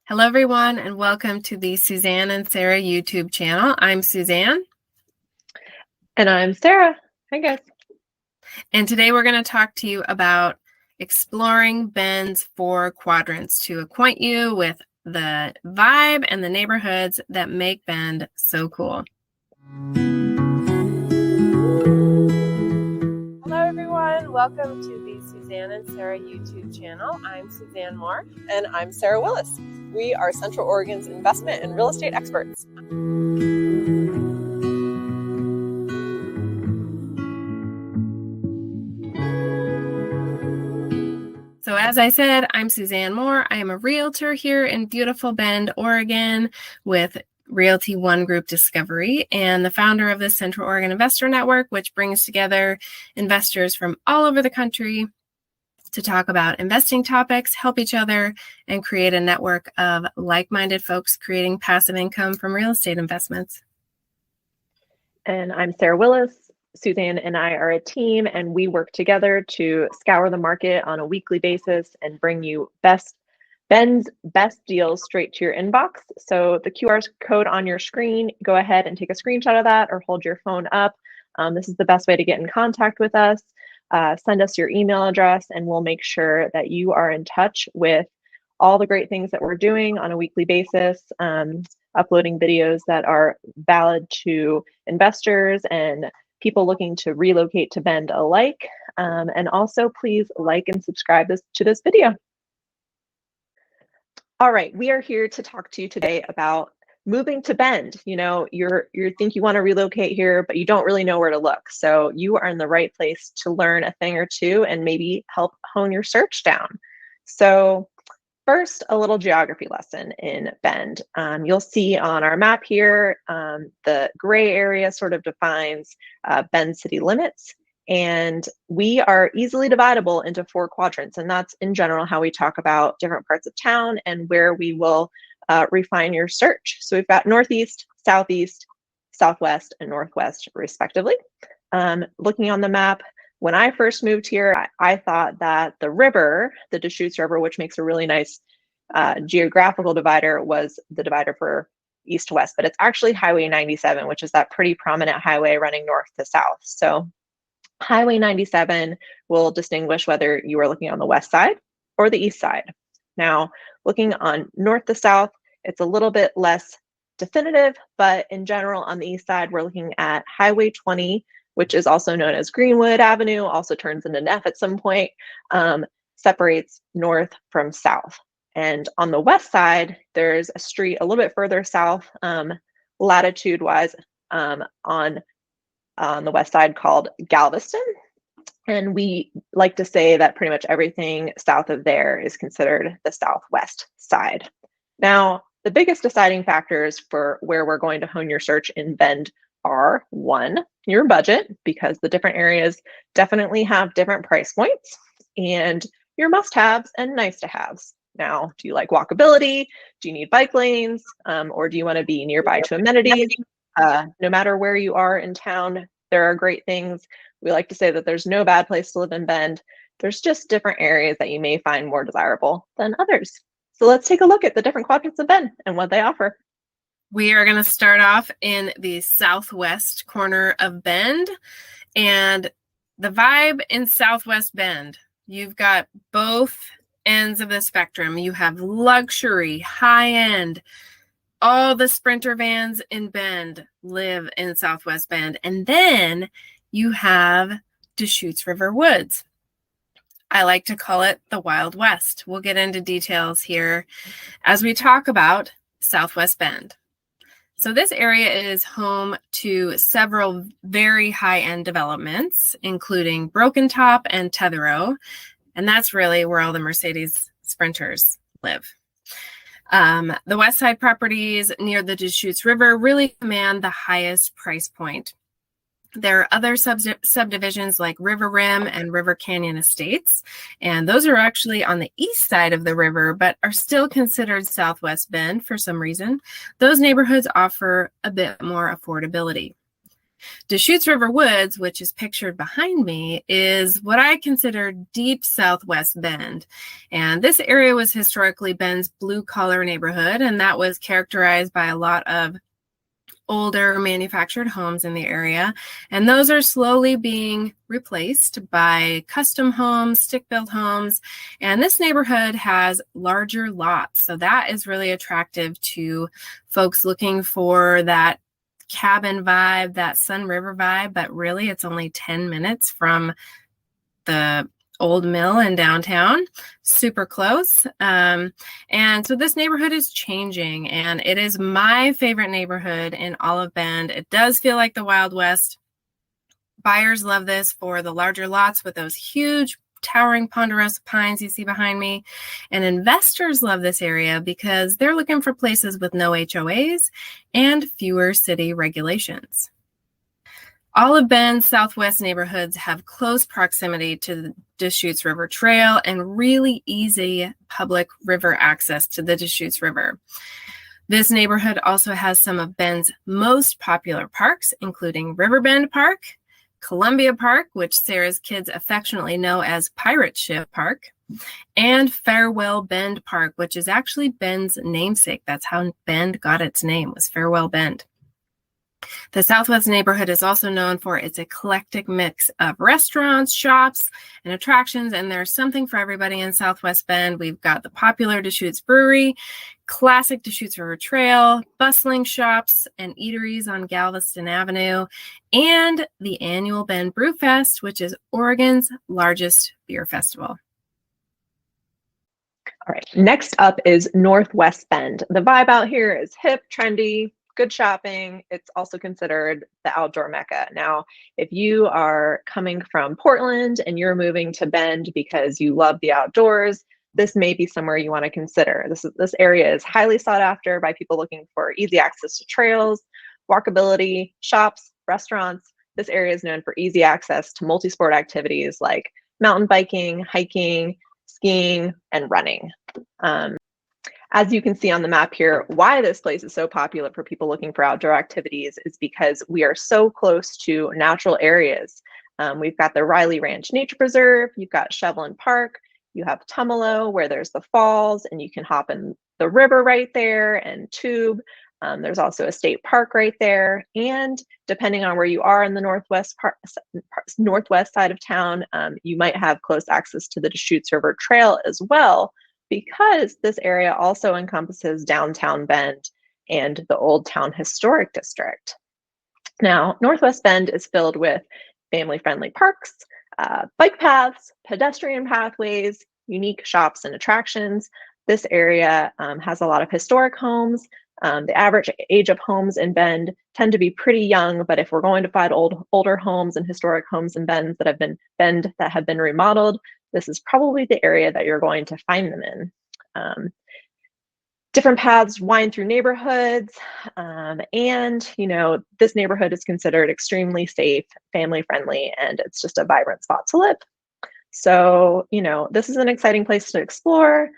Hello, everyone, and welcome to the Suzanne and Sarah YouTube channel. I'm Suzanne. And I'm Sarah. Hi, guys. And today we're going to talk to you about exploring Bend's 4 quadrants to acquaint you with the vibe and the neighborhoods that make Bend so cool. Hello, everyone. Welcome to the Suzanne and Sarah YouTube channel. I'm Suzanne Moore. And I'm Sarah Willis. We are Central Oregon's investment and real estate experts. So as I said, I'm Suzanne Moore. I am a realtor here in beautiful Bend, Oregon with Realty One Group Discovery and the founder of the Central Oregon Investor Network, which brings together investors from all over the country to talk about investing topics, help each other, and create a network of like-minded folks creating passive income from real estate investments. And I'm Sarah Willis. Suzanne and I are a team, and we work together to scour the market on a weekly basis and bring you Bend's best deals straight to your inbox. So the QR code on your screen, go ahead and take a screenshot of that or hold your phone up. This is the best way to get in contact with us. Send us your email address, and we'll make sure that you are in touch with all the great things that we're doing on a weekly basis, uploading videos that are valid to investors and people looking to relocate to Bend alike. And also, please like and subscribe to this video. All right, we are here to talk to you today about moving to Bend. You know, you think you want to relocate here, but you don't really know where to look. So you are in the right place to learn a thing or two and maybe help hone your search down. So first, a little geography lesson in Bend. You'll see on our map here, the gray area sort of defines Bend city limits. And we are easily dividable into 4 quadrants. And that's in general how we talk about different parts of town and where we will refine your search. So we've got Northeast, Southeast, Southwest, and Northwest, respectively. Looking on the map, when I first moved here, I thought that the river, the Deschutes River, which makes a really nice geographical divider, was the divider for east to west, but it's actually Highway 97, which is that pretty prominent highway running north to south. So Highway 97 will distinguish whether you are looking on the west side or the east side. Now, looking on north to south, it's a little bit less definitive, but in general, on the east side, we're looking at Highway 20, which is also known as Greenwood Avenue, also turns into Neff at some point, separates north from south. And on the west side, there's a street a little bit further south, latitude-wise, on the west side called Galveston. And we like to say that pretty much everything south of there is considered the southwest side. Now, the biggest deciding factors for where we're going to hone your search in Bend are, 1, your budget, because the different areas definitely have different price points, and your must-haves and nice-to-haves. Now, do you like walkability? Do you need bike lanes? Or do you want to be nearby to amenities? No matter where you are in town, there are great things. We like to say that there's no bad place to live in Bend. There's just different areas that you may find more desirable than others. So let's take a look at the different quadrants of Bend and what they offer. We are going to start off in the southwest corner of Bend, and the vibe in Southwest Bend. You've got both ends of the spectrum. You have luxury, high-end. All the Sprinter vans in Bend live in Southwest Bend. And then you have Deschutes River Woods. I like to call it the Wild West. We'll get into details here as we talk about Southwest Bend. So this area is home to several very high-end developments, including Broken Top and Tetherow. And that's really where all the Mercedes Sprinters live. The west side properties near the Deschutes River really command the highest price point. There are other subdivisions like River Rim and River Canyon Estates, and those are actually on the east side of the river, but are still considered Southwest Bend for some reason. Those neighborhoods offer a bit more affordability. Deschutes River Woods, which is pictured behind me, is what I consider deep Southwest Bend. And this area was historically Bend's blue-collar neighborhood, and that was characterized by a lot of older manufactured homes in the area. And those are slowly being replaced by custom homes, stick-built homes. And this neighborhood has larger lots. So that is really attractive to folks looking for that cabin vibe, that Sun River vibe, but really it's only 10 minutes from the old mill in downtown, super close. And so this neighborhood is changing, and it is my favorite neighborhood in all of Bend. It does feel like the Wild West. Buyers love this for the larger lots with those huge towering ponderosa pines you see behind me. And investors love this area because they're looking for places with no HOAs and fewer city regulations. All of Bend's Southwest neighborhoods have close proximity to the Deschutes River Trail and really easy public river access to the Deschutes River. This neighborhood also has some of Bend's most popular parks, including Riverbend Park, Columbia Park, which Sarah's kids affectionately know as Pirate Ship Park, and Farewell Bend Park, which is actually Bend's namesake. That's how Bend got its name, was Farewell Bend. The Southwest neighborhood is also known for its eclectic mix of restaurants, shops, and attractions, and there's something for everybody in Southwest Bend. We've got the popular Deschutes Brewery, classic Deschutes River Trail, bustling shops and eateries on Galveston Avenue, and the annual Bend Brew Fest, which is Oregon's largest beer festival. All right, next up is Northwest Bend. The vibe out here is hip, trendy, good shopping. It's also considered the outdoor mecca. Now, if you are coming from Portland and you're moving to Bend because you love the outdoors, this may be somewhere you want to consider. This area is highly sought after by people looking for easy access to trails, walkability, shops, restaurants. This area is known for easy access to multi-sport activities like mountain biking, hiking, skiing, and running. As you can see on the map here, why this place is so popular for people looking for outdoor activities is because we are so close to natural areas. We've got the Riley Ranch Nature Preserve, you've got Shevlin Park, you have Tumalo where there's the falls and you can hop in the river right there and tube. There's also a state park right there. And depending on where you are in the northwest side of town, you might have close access to the Deschutes River Trail as well, because this area also encompasses downtown Bend and the Old Town Historic District. Now, Northwest Bend is filled with family-friendly parks, bike paths, pedestrian pathways, unique shops and attractions. This area has a lot of historic homes. The average age of homes in Bend tend to be pretty young, but if we're going to find older homes and historic homes in Bend that have been remodeled, this is probably the area that you're going to find them in. Different paths wind through neighborhoods, and this neighborhood is considered extremely safe, family friendly, and it's just a vibrant spot to live. So this is an exciting place to explore.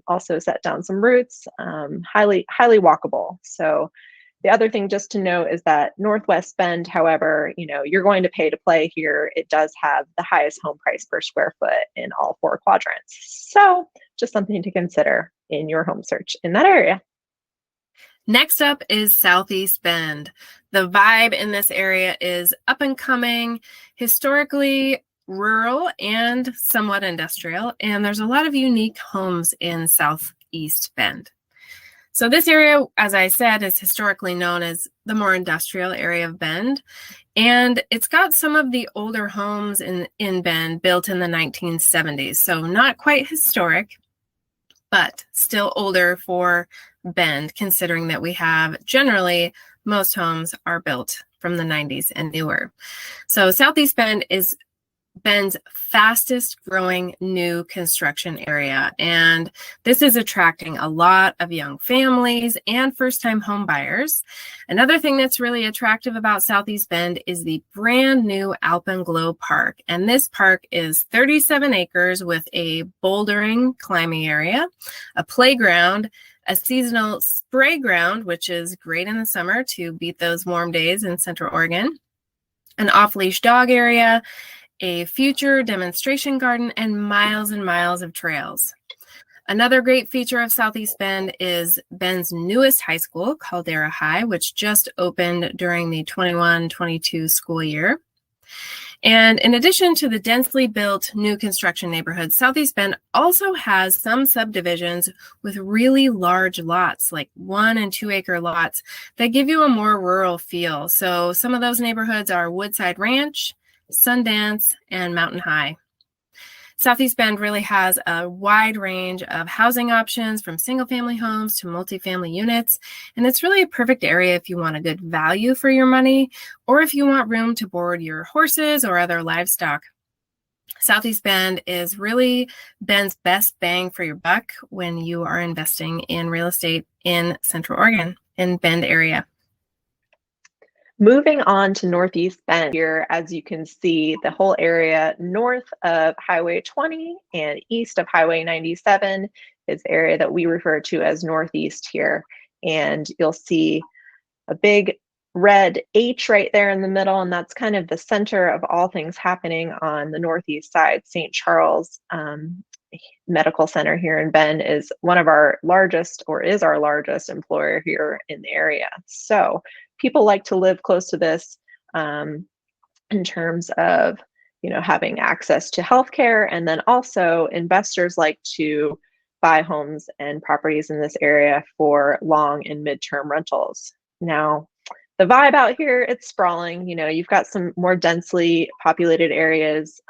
Also set down some roots, highly walkable. So the other thing just to note is that Northwest Bend, however, you're going to pay to play here. It does have the highest home price per square foot in all 4 quadrants. So just something to consider in your home search in that area. Next up is Southeast Bend. The vibe in this area is up and coming, historically rural and somewhat industrial, and there's a lot of unique homes in Southeast Bend. So this area, as I said, is historically known as the more industrial area of Bend, and it's got some of the older homes in Bend built in the 1970s, so not quite historic, but still older for Bend, considering that we have generally most homes are built from the 90s and newer. So Southeast Bend is Bend's fastest growing new construction area, and this is attracting a lot of young families and first-time home buyers. Another thing that's really attractive about Southeast Bend is the brand new Alpenglow Park, and this park is 37 acres with a bouldering climbing area, a playground, a seasonal spray ground, which is great in the summer to beat those warm days in Central Oregon, an off-leash dog area, a future demonstration garden, and miles of trails. Another great feature of Southeast Bend is Bend's newest high school, Caldera High, which just opened during the 21-22 school year. And in addition to the densely built new construction neighborhoods, Southeast Bend also has some subdivisions with really large lots, like 1 and 2 acre lots that give you a more rural feel. So some of those neighborhoods are Woodside Ranch, Sundance, and Mountain High. Southeast Bend really has a wide range of housing options from single-family homes to multifamily units, and it's really a perfect area if you want a good value for your money or if you want room to board your horses or other livestock. Southeast Bend is really Bend's best bang for your buck when you are investing in real estate in Central Oregon, in Bend area. Moving on to Northeast Bend here, as you can see, the whole area north of Highway 20 and east of Highway 97 is the area that we refer to as Northeast here. And you'll see a big red H right there in the middle, and that's kind of the center of all things happening on the Northeast side. St. Charles Medical Center here in Bend is one of our largest, or is our largest employer here in the area. So people like to live close to this in terms of, having access to healthcare, and then also investors like to buy homes and properties in this area for long and midterm rentals. Now, the vibe out here, it's sprawling. You've got some more densely populated areas,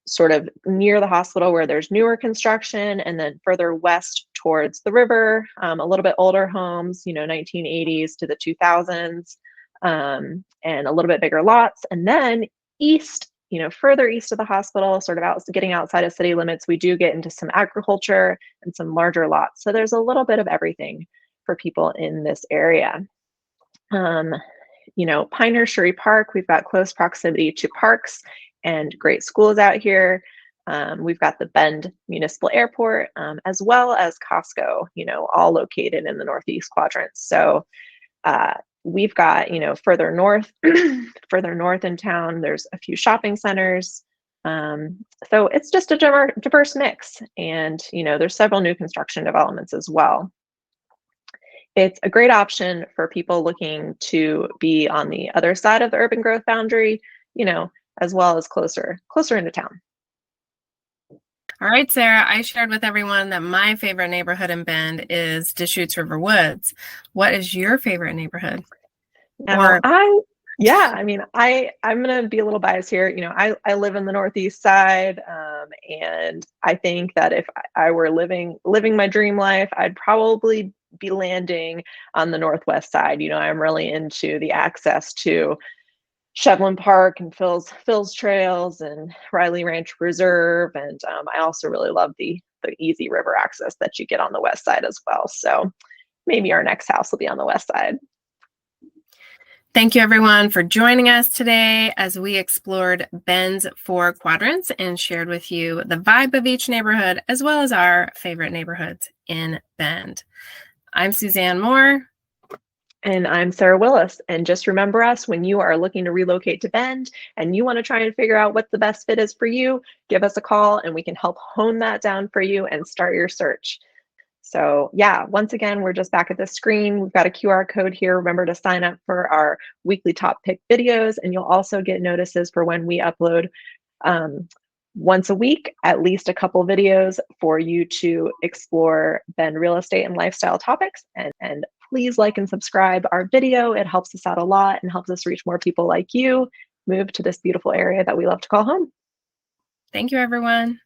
sort of near the hospital where there's newer construction, and then further west towards the river, a little bit older homes, 1980s to the 2000s, and a little bit bigger lots. And then east, further east of the hospital, sort of getting outside of city limits, we do get into some agriculture and some larger lots. So there's a little bit of everything for people in this area. Pine Nursery Park, we've got close proximity to parks and great schools out here. We've got the Bend Municipal Airport, as well as Costco, all located in the Northeast quadrant. So we've got, further north, further north in town, there's a few shopping centers. So it's just a diverse mix. And, there's several new construction developments as well. It's a great option for people looking to be on the other side of the urban growth boundary, as well as closer into town. All right, Sarah, I shared with everyone that my favorite neighborhood in Bend is Deschutes River Woods. What is your favorite neighborhood? Now, I'm going to be a little biased here. I live in the Northeast side, and I think that if I were living my dream life, I'd probably be landing on the Northwest side. I'm really into the access to Shevlin Park and Phil's Trails and Riley Ranch Reserve. And I also really love the easy river access that you get on the west side as well. So maybe our next house will be on the west side. Thank you, everyone, for joining us today as we explored Bend's 4 quadrants and shared with you the vibe of each neighborhood, as well as our favorite neighborhoods in Bend. I'm Suzanne Moore. And I'm Sarah Willis. And just remember us when you are looking to relocate to Bend and you want to try and figure out what the best fit is for you, give us a call and we can help hone that down for you and start your search. So yeah, once again, we're just back at the screen. We've got a QR code here. Remember to sign up for our weekly top pick videos, and you'll also get notices for when we upload once a week, at least a couple videos for you to explore Bend real estate and lifestyle topics. And please like and subscribe our video. It helps us out a lot and helps us reach more people like you move to this beautiful area that we love to call home. Thank you, everyone.